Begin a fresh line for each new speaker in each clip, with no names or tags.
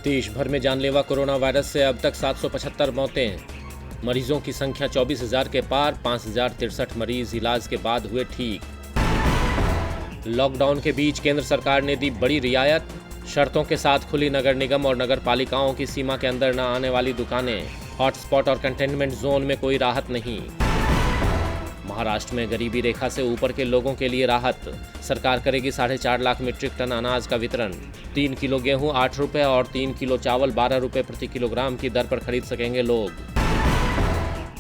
देश भर में जानलेवा कोरोना वायरस से अब तक 775 मौतें। मरीजों की संख्या 24,000 के पार, 5,063 मरीज इलाज के बाद हुए ठीक। लॉकडाउन के बीच केंद्र सरकार ने दी बड़ी रियायत, शर्तों के साथ खुली नगर निगम और नगर पालिकाओं की सीमा के अंदर न आने वाली दुकानें। हॉटस्पॉट और कंटेनमेंट जोन में कोई राहत नहीं। महाराष्ट्र में गरीबी रेखा से ऊपर के लोगों के लिए राहत, सरकार करेगी 4.5 लाख मीट्रिक टन अनाज का वितरण। 3 किलो गेहूं 8 रुपये और 3 किलो चावल 12 रुपये प्रति किलोग्राम की दर पर खरीद सकेंगे लोग।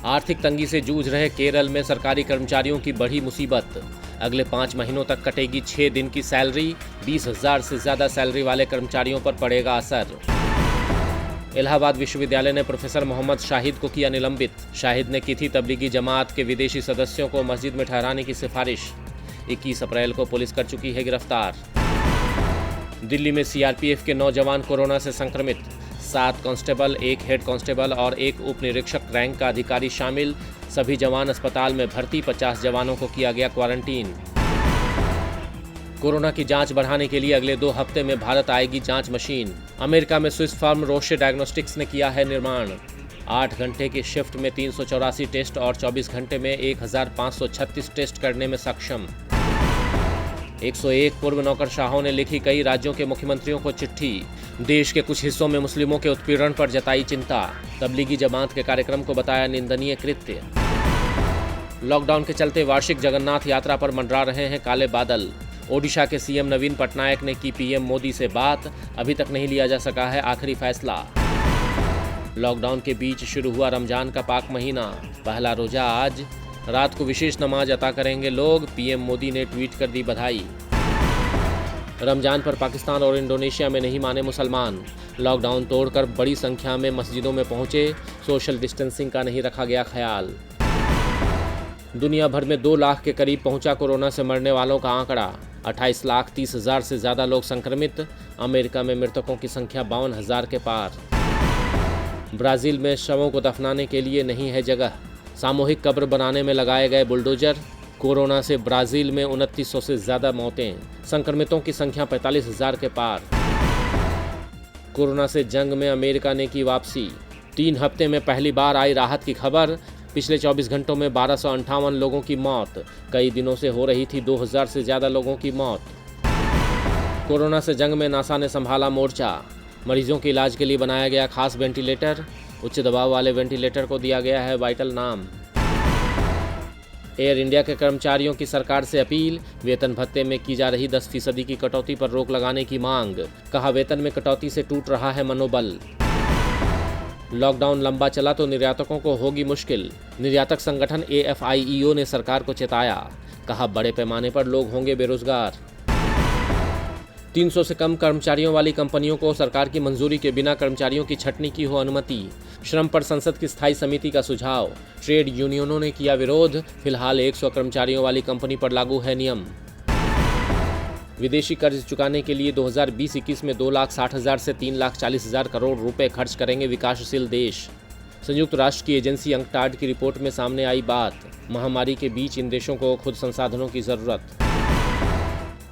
आर्थिक तंगी से जूझ रहे केरल में सरकारी कर्मचारियों की बढ़ी मुसीबत, अगले 5 महीनों तक कटेगी 6 दिन की सैलरी, 20,000 से ज्यादा सैलरी वाले कर्मचारियों पर पड़ेगा असर। इलाहाबाद विश्वविद्यालय ने प्रोफेसर मोहम्मद शाहिद को किया निलंबित। शाहिद ने की थी तबलीगी जमात के विदेशी सदस्यों को मस्जिद में ठहराने की सिफारिश। 21 अप्रैल को पुलिस कर चुकी है गिरफ्तार। दिल्ली में सीआरपीएफ के 9 जवान कोरोना से संक्रमित, 7 कांस्टेबल, 1 हेड कांस्टेबल और 1 उप निरीक्षक रैंक का अधिकारी शामिल। सभी जवान अस्पताल में भर्ती, 50 जवानों को किया गया क्वारंटीन। कोरोना की जांच बढ़ाने के लिए अगले 2 हफ्ते में भारत आएगी जांच मशीन। अमेरिका में स्विस फर्म रोशे डायग्नोस्टिक्स ने किया है निर्माण। 8 घंटे की शिफ्ट में 384 टेस्ट और 24 घंटे में 1,536 टेस्ट करने में सक्षम। 101 पूर्व नौकरशाहों ने लिखी कई राज्यों के मुख्यमंत्रियों को चिट्ठी। देश के कुछ हिस्सों में मुस्लिमों के उत्पीड़न पर जताई चिंता। तबलीगी जमात के कार्यक्रम को बताया निंदनीय कृत्य। लॉकडाउन के चलते वार्षिक जगन्नाथ यात्रा पर मंडरा रहे हैं काले बादल। ओडिशा के सीएम नवीन पटनायक ने की पीएम मोदी से बात, अभी तक नहीं लिया जा सका है आखिरी फैसला। लॉकडाउन के बीच शुरू हुआ रमजान का पाक महीना, पहला रोजा आज, रात को विशेष नमाज अता करेंगे लोग, पीएम मोदी ने ट्वीट कर दी बधाई। रमजान पर पाकिस्तान और इंडोनेशिया में नहीं माने मुसलमान, लॉकडाउन तोड़कर बड़ी संख्या में मस्जिदों में पहुंचे, सोशल डिस्टेंसिंग का नहीं रखा गया ख्याल। दुनिया भर में 2 लाख के करीब पहुंचा कोरोना से मरने वालों का आंकड़ा, 28,30,000 से ज़्यादा लोग संक्रमित। अमेरिका में मृतकों की संख्या 52,000 के पार। ब्राज़ील में शवों को दफनाने के लिए नहीं है जगह, सामूहिक कब्र बनाने में लगाए गए बुलडोजर। कोरोना से ब्राज़ील में 2900 से ज़्यादा मौतें, संक्रमितों की संख्या 45,000 के पार। कोरोना से जंग में अमेरिका ने की वापसी, 3 हफ्ते में पहली बार आई राहत की खबर। पिछले 24 घंटों में 1258 लोगों की मौत, कई दिनों से हो रही थी 2,000 से ज़्यादा लोगों की मौत। कोरोना से जंग में नासा ने संभाला मोर्चा, मरीजों के इलाज के लिए बनाया गया खास वेंटिलेटर। उच्च दबाव वाले वेंटिलेटर को दिया गया है वाइटल नाम। एयर इंडिया के कर्मचारियों की सरकार से अपील, वेतन भत्ते में की जा रही 10% की कटौती पर रोक लगाने की मांग, कहा वेतन में कटौती से टूट रहा है मनोबल। लॉकडाउन लंबा चला तो निर्यातकों को होगी मुश्किल, निर्यातक संगठन AFIEO ने सरकार को चेताया, कहा बड़े पैमाने पर लोग होंगे बेरोजगार। 300 से कम कर्मचारियों वाली कंपनियों को सरकार की मंजूरी के बिना कर्मचारियों की छंटनी की हो अनुमति, श्रम पर संसद की स्थायी समिति का सुझाव। ट्रेड यूनियनों ने किया विरोध, फिलहाल 100 कर्मचारियों वाली कंपनी पर लागू है नियम। विदेशी कर्ज चुकाने के लिए 2020-21 में 2,60,000 से 3,40,000 करोड़ रुपए खर्च करेंगे विकासशील देश। संयुक्त राष्ट्र की एजेंसी अंकटाड की रिपोर्ट में सामने आई बात, महामारी के बीच इन देशों को खुद संसाधनों की ज़रूरत।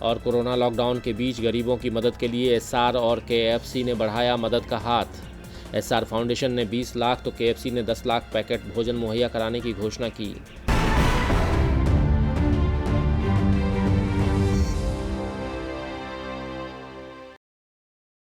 और कोरोना लॉकडाउन के बीच गरीबों की मदद के लिए SR और KFC ने बढ़ाया मदद का हाथ। SR फाउंडेशन ने 20 लाख तो KFC ने 10 लाख पैकेट भोजन मुहैया कराने की घोषणा की।